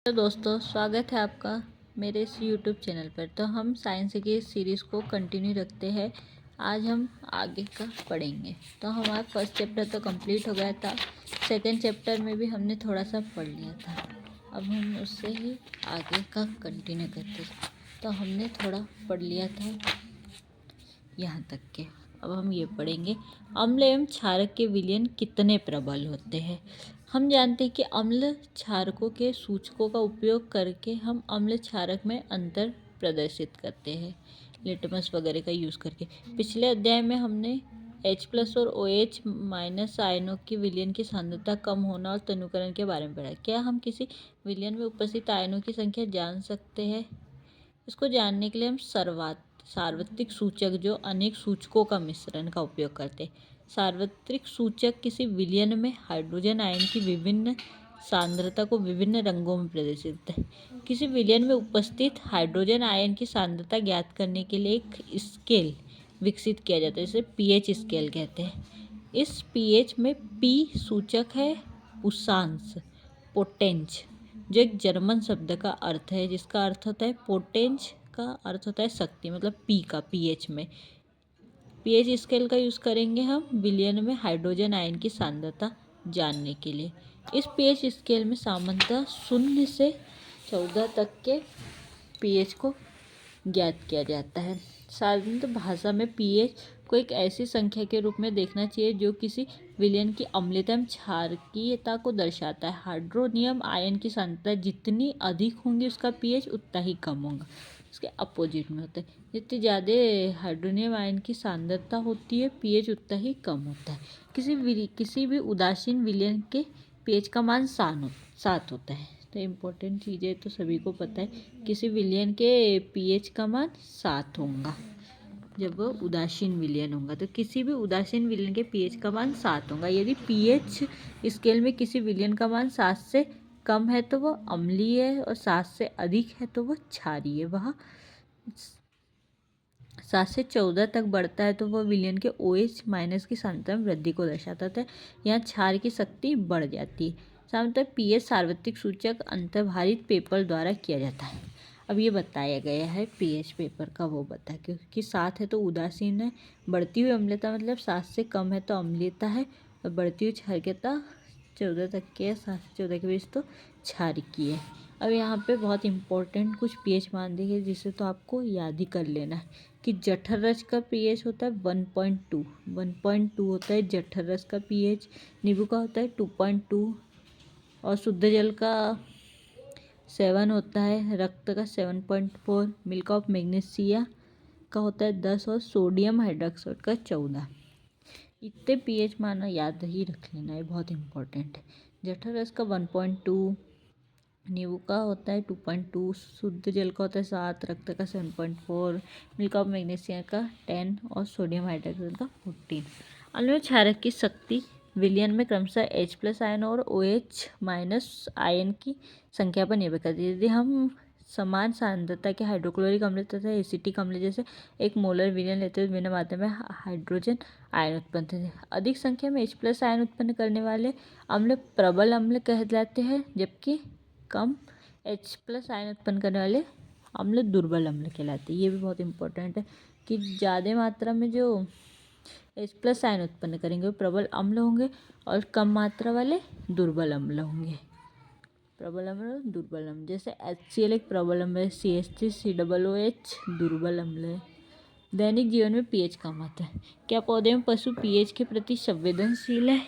तो दोस्तों, स्वागत है आपका मेरे इस यूट्यूब चैनल पर। तो हम साइंस की इस सीरीज़ को कंटिन्यू रखते हैं। आज हम आगे का पढ़ेंगे। तो हमारा फर्स्ट चैप्टर तो कंप्लीट हो गया था। सेकंड चैप्टर में भी हमने थोड़ा सा पढ़ लिया था। अब हम उससे ही आगे का कंटिन्यू करते हैं। तो हमने थोड़ा पढ़ लिया था यहाँ तक के। अब हम ये पढ़ेंगे, अम्ल एवं क्षारक के विलयन कितने प्रबल होते हैं। हम जानते हैं कि अम्ल क्षारकों के सूचकों का उपयोग करके हम अम्ल क्षारक में अंतर प्रदर्शित करते हैं, लिटमस वगैरह का यूज़ करके। पिछले अध्याय में हमने H+ और OH- आयनों की विलयन की सांद्रता कम होना और तनुकरण के बारे में पढ़ा। क्या हम किसी विलयन में उपस्थित आयनों की संख्या जान सकते हैं? इसको जानने के लिए हम सार्वत्रिक सूचक, जो अनेक सूचकों का मिश्रण का उपयोग करते हैं। सार्वत्रिक सूचक किसी विलयन में हाइड्रोजन आयन की विभिन्न सांद्रता को विभिन्न रंगों में प्रदर्शित करते हैं। किसी विलयन में उपस्थित हाइड्रोजन आयन की सांद्रता ज्ञात करने के लिए एक स्केल विकसित किया जाता है, जिसे pH स्केल कहते हैं। इस pH में P सूचक है उष्मांश, पोटेंज, जो एक जर्मन शब्द का अर्थ है, जिसका अर्थ होता है पोटेंज का अर्थ होता है शक्ति, मतलब पी का pH में। pH स्केल का यूज़ करेंगे हम विलयन में हाइड्रोजन आयन की सांद्रता जानने के लिए। इस pH स्केल में सामान्यतः 0 से 14 तक के pH को ज्ञात किया जाता है। साधारणतः भाषा में pH को एक ऐसी संख्या के रूप में देखना चाहिए जो किसी विलयन की अम्लता एवं क्षारकीयता को दर्शाता है। हाइड्रोनियम आयन की सांद्रता जितनी अधिक होंगी उसका pH उतना ही कम होगा। इसके अपोजिट में होता है, जितनी ज़्यादा हाइड्रोनियम आयन की सांद्रता होती है pH उतना ही कम होता है। किसी भी उदासीन विलयन के pH का मान 7 होता है। तो इम्पोर्टेंट चीज़ें तो सभी को पता है, किसी विलयन के pH का मान 7 होगा जब वो उदासीन विलयन होगा। तो किसी भी उदासीन विलयन के pH का मान 7 होगा। यदि pH स्केल में किसी विलयन का मान 7 से कम है तो वह अम्लीय है, और 7 से अधिक है तो वह क्षारीय है। वह 7 से 14 तक बढ़ता है तो वह विलयन के OH- की सांद्रता में वृद्धि को दर्शाता है। यहाँ क्षार की शक्ति बढ़ जाती है। सामान्यतः pH सार्वत्रिक सूचक अंतर्भारित पेपर द्वारा किया जाता है। अब ये बताया गया है pH पेपर का, वो बता, क्योंकि 7 है तो उदासीन है, बढ़ती हुई अम्लता मतलब 7 से कम है तो अम्लीयता है, और बढ़ती हुई क्षारकीयता 14 तक के, 7 से 14 के बीच तो क्षारकीय है। अब यहाँ पे बहुत इंपॉर्टेंट कुछ pH मान दिए, जिसे तो आपको याद ही कर लेना है कि जठर रस का pH होता है 1.2 होता है जठर रस का pH। नींबू का होता है 2.2, और शुद्ध जल का 7 होता है, रक्त का 7.4, मिल्क ऑफ मैग्नीशिया का होता है 10, और सोडियम हाइड्रोक्साइड का 14। इतने pH माना याद ही रख लेना है, बहुत इंपॉर्टेंट है। जठर रस का 1.2, नींबू का होता है 2.2, शुद्ध जल का होता है 7, रक्त का 7.4, मिल्क ऑफ मैग्नीशिया का 10, और सोडियम हाइड्रोक्साइड का 14। अम्ल क्षारक की शक्ति विलयन में क्रमशः H+ आयन और OH- आयन की संख्या पर निर्भर करती है। यदि हम समान सांद्रता के हाइड्रोक्लोरिक अम्ल तथा एसिटिक अम्ल जैसे एक मोलर विलयन लेते हैं तो विभिन्न मात्रा में हाइड्रोजन आयन उत्पन्न होते हैं। अधिक संख्या में H+ आयन उत्पन्न करने वाले अम्ल प्रबल अम्ल कहलाते हैं, जबकि कम H+ आयन उत्पन्न करने वाले अम्ल दुर्बल अम्ल कहलाते हैं। ये भी बहुत इंपॉर्टेंट है कि ज़्यादा मात्रा में जो H+ आयन उत्पन्न करेंगे वो प्रबल अम्ल होंगे, और कम मात्रा वाले दुर्बल अम्ल होंगे। प्रबल अम्ल और दुर्बल अम्ल, जैसे HCl एक प्रबल अम्ल है, CH3COOH दुर्बल अम्ल है। दैनिक जीवन में pH कम आता है। क्या पौधे में पशु pH के प्रति संवेदनशील है?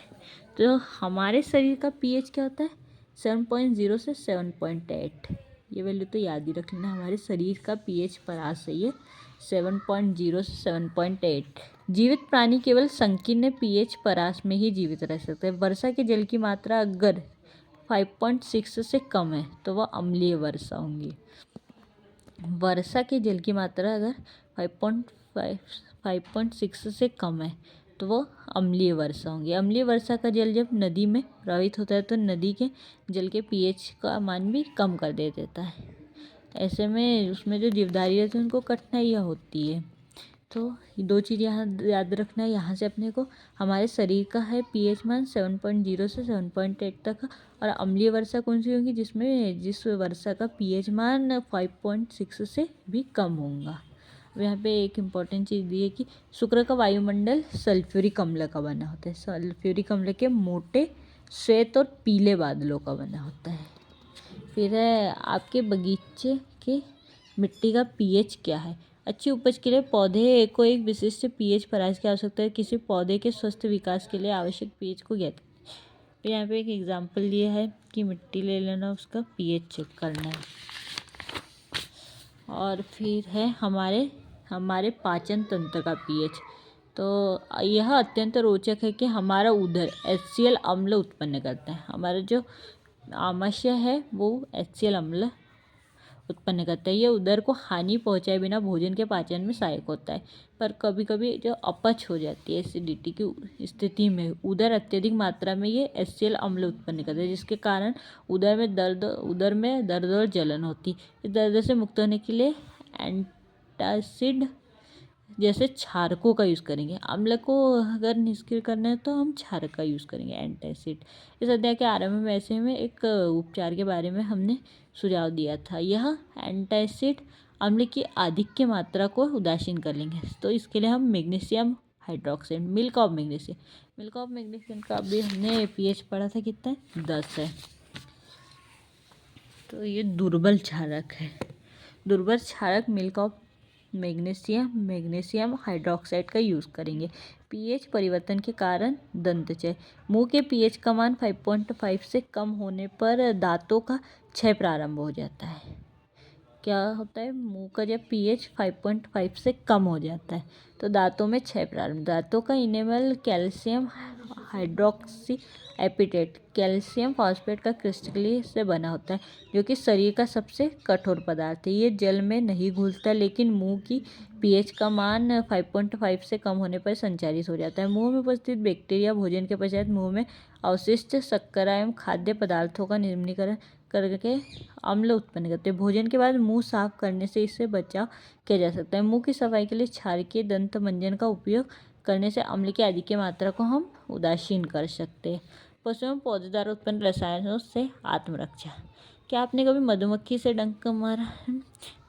तो हमारे शरीर का pH क्या होता है? 7.0 से 7.8। ये वैल्यू तो याद ही रख लेना। हमारे शरीर का pH परास सही है 7.0 से 7.8। जीवित प्राणी केवल संकीर्ण pH परास में ही जीवित रह सकते हैं। वर्षा के जल की मात्रा अगर 5.6 से कम है तो वह अम्लीय वर्षा होंगी। वर्षा के जल की मात्रा अगर 5.6 से कम है तो वो अम्लीय वर्षा होंगी। अम्लीय वर्षा का जल जब नदी में प्रवाहित होता है तो नदी के जल के pH का मान भी कम कर देता है। ऐसे में उसमें जो जीवधारी रहते हैं उनको कठिनाइयाँ होती है। तो ये 2 चीज़ यहाँ याद रखना है। यहाँ से अपने को हमारे शरीर का है पीएच मान 7.0 से 7.8 तक, और अम्लीय वर्षा कौन सी होगी जिस वर्षा का पीएच मान 5.6 से भी कम होगा। अब यहाँ पे एक इम्पॉर्टेंट चीज़ दी है कि शुक्र का वायुमंडल सल्फ्यूरिक अम्ल का बना होता है। सल्फ्यूरिक अम्ल के मोटे श्वेत और पीले बादलों का बना होता है। फिर है आपके बगीचे के मिट्टी का पीएच क्या है। अच्छी उपज के लिए पौधे को एक विशिष्ट पीएच परास की आवश्यकता है। किसी पौधे के स्वस्थ विकास के लिए आवश्यक पीएच को ज्ञात करें। तो यहाँ पे एक एग्जाम्पल दिया है कि मिट्टी ले लेना, उसका पीएच चेक करना है। और फिर है हमारे पाचन तंत्र का पीएच। तो यह अत्यंत रोचक है कि हमारा उदर HCl अम्ल उत्पन्न करता है। हमारा जो आमाशय है वो HCl अम्ल उत्पन्न करता है। यह उदर को हानि पहुंचाए बिना भोजन के पाचन में सहायक होता है। पर कभी कभी जो अपच हो जाती है एसिडिटी की स्थिति में उदर अत्यधिक मात्रा में ये HCl अम्ल उत्पन्न करता है, जिसके कारण उदर में दर्द और जलन होती है। इस दर्द से मुक्त होने के लिए एंटासिड जैसे क्षारकों का यूज़ करेंगे। अम्ल को अगर निष्क्रिय करना है तो हम क्षारक का यूज़ करेंगे, एंटासिड। इस अध्याय के आरंभ में ऐसे में एक उपचार के बारे में हमने सुझाव दिया था। यह एंटासिड अम्ल की आधिक्य मात्रा को उदासीन कर लेंगे। तो इसके लिए हम magnesium hydroxide, milk of magnesium का अभी हमने पीएच पढ़ा था, कितना है 10 है। तो ये दुर्बल क्षारक है। दुर्बल क्षारक मिल्क ऑफ मैग्नीशियम हाइड्रोक्साइड का यूज़ करेंगे। पीएच परिवर्तन के कारण दंतचय। मुंह के पीएच का मान 5.5 से कम होने पर दांतों का क्षय प्रारंभ हो जाता है। क्या होता है, मुंह का जब पीएच 5.5 से कम हो जाता है तो दांतों में क्षय प्रारंभ। दांतों का enamel calcium hydroxy epithet calcium phosphate का क्रिस्टली से बना होता है, जो कि शरीर का सबसे कठोर पदार्थ है। ये जल में नहीं घुलता, लेकिन मुंह की पीएच का मान 5.5 से कम होने पर संचारित हो जाता है। मुंह में उपस्थित बैक्टीरिया भोजन के पश्चात मुंह में अवशिष्ट शर्करा एवं खाद्य पदार्थों का निर्मीकरण करके अम्ल उत्पन्न करते हैं। भोजन के बाद मुंह साफ करने से इससे बचाव किया जा सकता है। मुंह की सफाई के लिए क्षारकीय दंत मंजन का उपयोग करने से अम्ल की अधिक मात्रा को हम उदासीन कर सकते हैं। पशु एवं पौधेदार उत्पन्न रसायनों से आत्मरक्षा। क्या आपने कभी मधुमक्खी से डंक मारा है?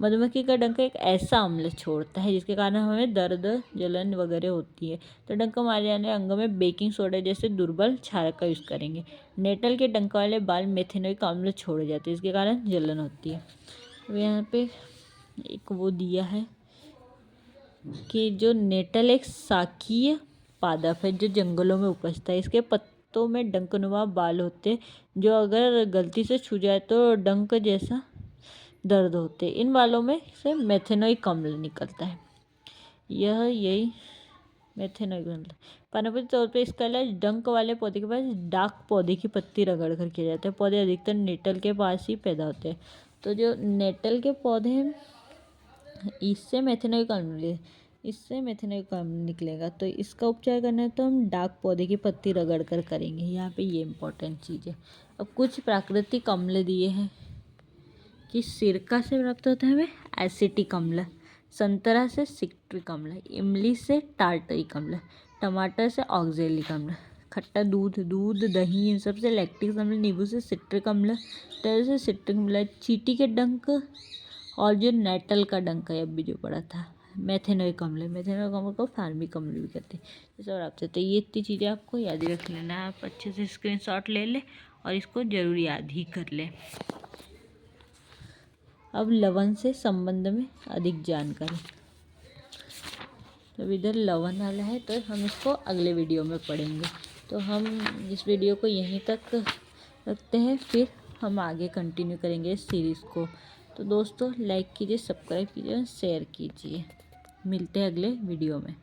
मधुमक्खी का डंक एक ऐसा अम्ल छोड़ता है जिसके कारण हमें दर्द जलन वगैरह होती है। तो डंक मारे जाने अंगों में बेकिंग सोडा जैसे दुर्बल क्षारक का यूज़ करेंगे। नेटल के डंक वाले बाल मेथेनोइक अम्ल छोड़े जाते हैं, इसके कारण जलन होती है। अब यहाँ पे एक वो दिया है कि जो नेटल एक शाकीय पादप है जो जंगलों में उपजता है। इसके पत्तों में डंकनुमा बाल होते हैं, जो अगर गलती से छू जाए तो डंक जैसा दर्द होते हैं। इन बालों में से मेथेनोइक अम्ल निकलता है। यही मेथेनोइक अम्ल पारंपरिक तौर पर इसका इलाज डंक वाले पौधे के पास डाक पौधे की पत्ती रगड़ कर किया जाता है। पौधे अधिकतर नेटल के पास ही पैदा होते हैं। तो जो नेटल के पौधे हैं इससे मेथेनोइक अम्ल निकलेगा। तो इसका उपचार करना है तो हम डाक पौधे की पत्ती रगड़ कर करेंगे। यहाँ पे ये इम्पोर्टेंट चीज़ है। अब कुछ प्राकृतिक अम्ल दिए हैं कि सिरका से प्राप्त होता है हमें एसिटिक अम्ल, संतरा से सिट्रिक अम्ल, इमली से टार्टरिक अम्ल, टमाटर से ऑक्जेलिक अम्ल, खट्टा दूध, दही, इन सब से लैक्टिक अम्ल, नींबू से सिट्रिक अम्ल, तरह से सिट्रिक अम्ल, चींटी के डंक और जो नेटल का डंक है अभी जो पड़ा था मेथेनोइक अम्ल को फार्मिक अम्ल भी कहते हैं। जैसे और आपसे तो ये इतनी चीज़ें आपको याद ही रख लेना है। आप अच्छे से स्क्रीनशॉट ले लें और इसको ज़रूर याद ही कर लें। अब लवण से संबंध में अधिक जानकारी। तो इधर लवण वाला है तो हम इसको अगले वीडियो में पढ़ेंगे। तो हम इस वीडियो को यहीं तक रखते हैं, फिर हम आगे कंटिन्यू करेंगे इस सीरीज़ को। तो दोस्तों लाइक कीजिए, सब्सक्राइब कीजिए और शेयर कीजिए। मिलते हैं अगले वीडियो में।